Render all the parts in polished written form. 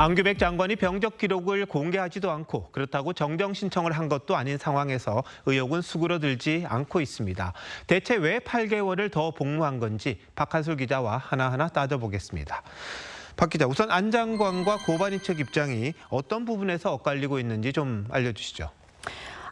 안규백 장관이 병적 기록을 공개하지도 않고 그렇다고 정정 신청을 한 것도 아닌 상황에서 의혹은 수그러들지 않고 있습니다. 대체 왜 8개월을 더 복무한 건지 박한솔 기자와 하나하나 따져보겠습니다. 박 기자, 우선 안 장관과 고발인 측 입장이 어떤 부분에서 엇갈리고 있는지 좀 알려주시죠.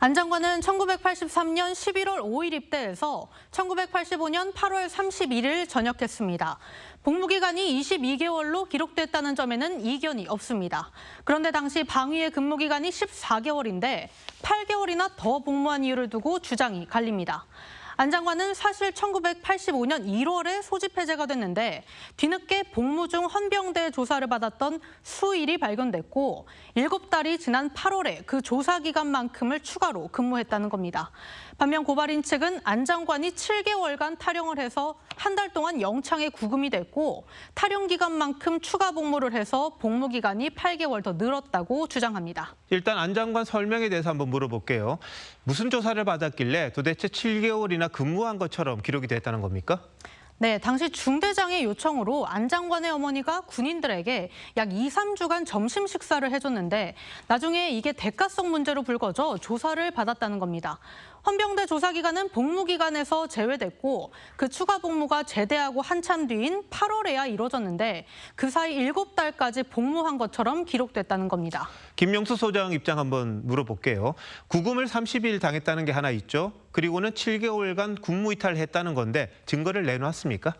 안 장관은 1983년 11월 5일 입대해서 1985년 8월 31일 전역했습니다. 복무기간이 22개월로 기록됐다는 점에는 이견이 없습니다. 그런데 당시 방위의 근무기간이 14개월인데 8개월이나 더 복무한 이유를 두고 주장이 갈립니다. 안 장관은 사실 1985년 1월에 소집 해제가 됐는데 뒤늦게 복무 중 헌병대 조사를 받았던 수일이 발견됐고 7달이 지난 8월에 그 조사 기간만큼을 추가로 근무했다는 겁니다. 반면 고발인 측은 안 장관이 7개월간 탈영을 해서 한 달 동안 영창에 구금이 됐고 탈영 기간만큼 추가 복무를 해서 복무 기간이 8개월 더 늘었다고 주장합니다. 일단 안 장관 설명에 대해서 한번 물어볼게요. 무슨 조사를 받았길래 도대체 7개월이나 근무한 것처럼 기록이 됐다는 겁니까? 네, 당시 중대장의 요청으로 안 장관의 어머니가 군인들에게 약 2, 3주간 점심 식사를 해줬는데 나중에 이게 대가성 문제로 불거져 조사를 받았다는 겁니다. 헌병대 조사 기간은 복무 기간에서 제외됐고 그 추가 복무가 제대하고 한참 뒤인 8월에야 이뤄졌는데 그 사이 7달까지 복무한 것처럼 기록됐다는 겁니다. 김명수 소장 입장 한번 물어볼게요. 구금을 30일 당했다는 게 하나 있죠. 그리고는 7개월간 군무 이탈했다는 건데 증거를 내놨습니까?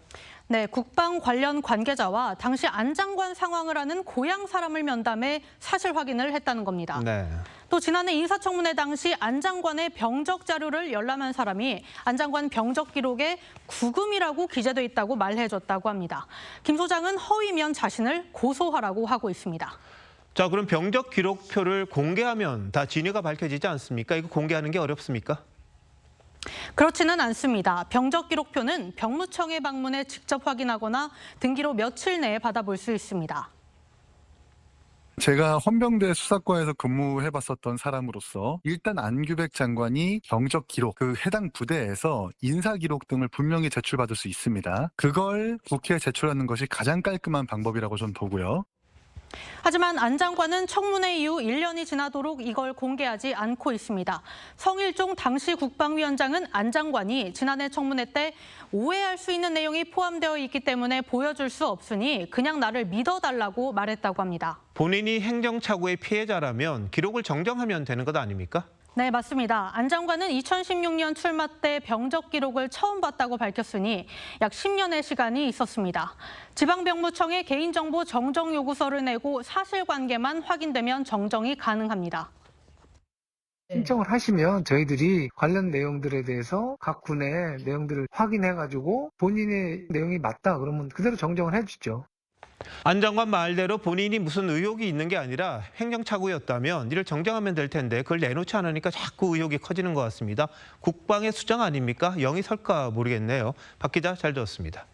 네, 국방 관련 관계자와 당시 안 장관 상황을 아는 고향 사람을 면담해 사실 확인을 했다는 겁니다. 네. 또 지난해 인사청문회 당시 안 장관의 병적 자료를 열람한 사람이 안 장관 병적 기록에 구금이라고 기재돼 있다고 말해줬다고 합니다. 김 소장은 허위면 자신을 고소하라고 하고 있습니다. 자, 그럼 병적 기록표를 공개하면 다 진위가 밝혀지지 않습니까? 이거 공개하는 게 어렵습니까? 그렇지는 않습니다. 병적 기록표는 병무청에 방문해 직접 확인하거나 등기로 며칠 내에 받아볼 수 있습니다. 제가 헌병대 수사과에서 근무해봤었던 사람으로서 일단 안규백 장관이 병적 기록, 그 해당 부대에서 인사 기록 등을 분명히 제출받을 수 있습니다. 그걸 국회에 제출하는 것이 가장 깔끔한 방법이라고 저는 보고요. 하지만 안 장관은 청문회 이후 1년이 지나도록 이걸 공개하지 않고 있습니다. 성일종 당시 국방위원장은 안 장관이 지난해 청문회 때 오해할 수 있는 내용이 포함되어 있기 때문에 보여줄 수 없으니 그냥 나를 믿어달라고 말했다고 합니다. 본인이 행정착오의 피해자라면 기록을 정정하면 되는 것 아닙니까? 네, 맞습니다. 안 장관은 2016년 출마 때 병적 기록을 처음 봤다고 밝혔으니 약 10년의 시간이 있었습니다. 지방병무청에 개인정보 정정 요구서를 내고 사실관계만 확인되면 정정이 가능합니다. 신청을 하시면 저희들이 관련 내용들에 대해서 각 군의 내용들을 확인해가지고 본인의 내용이 맞다 그러면 그대로 정정을 해주죠. 안 장관 말대로 본인이 무슨 의혹이 있는 게 아니라 행정착오였다면 이를 정정하면 될 텐데 그걸 내놓지 않으니까 자꾸 의혹이 커지는 것 같습니다. 국방의 수장 아닙니까? 영이 설까 모르겠네요. 박 기자 잘 들었습니다.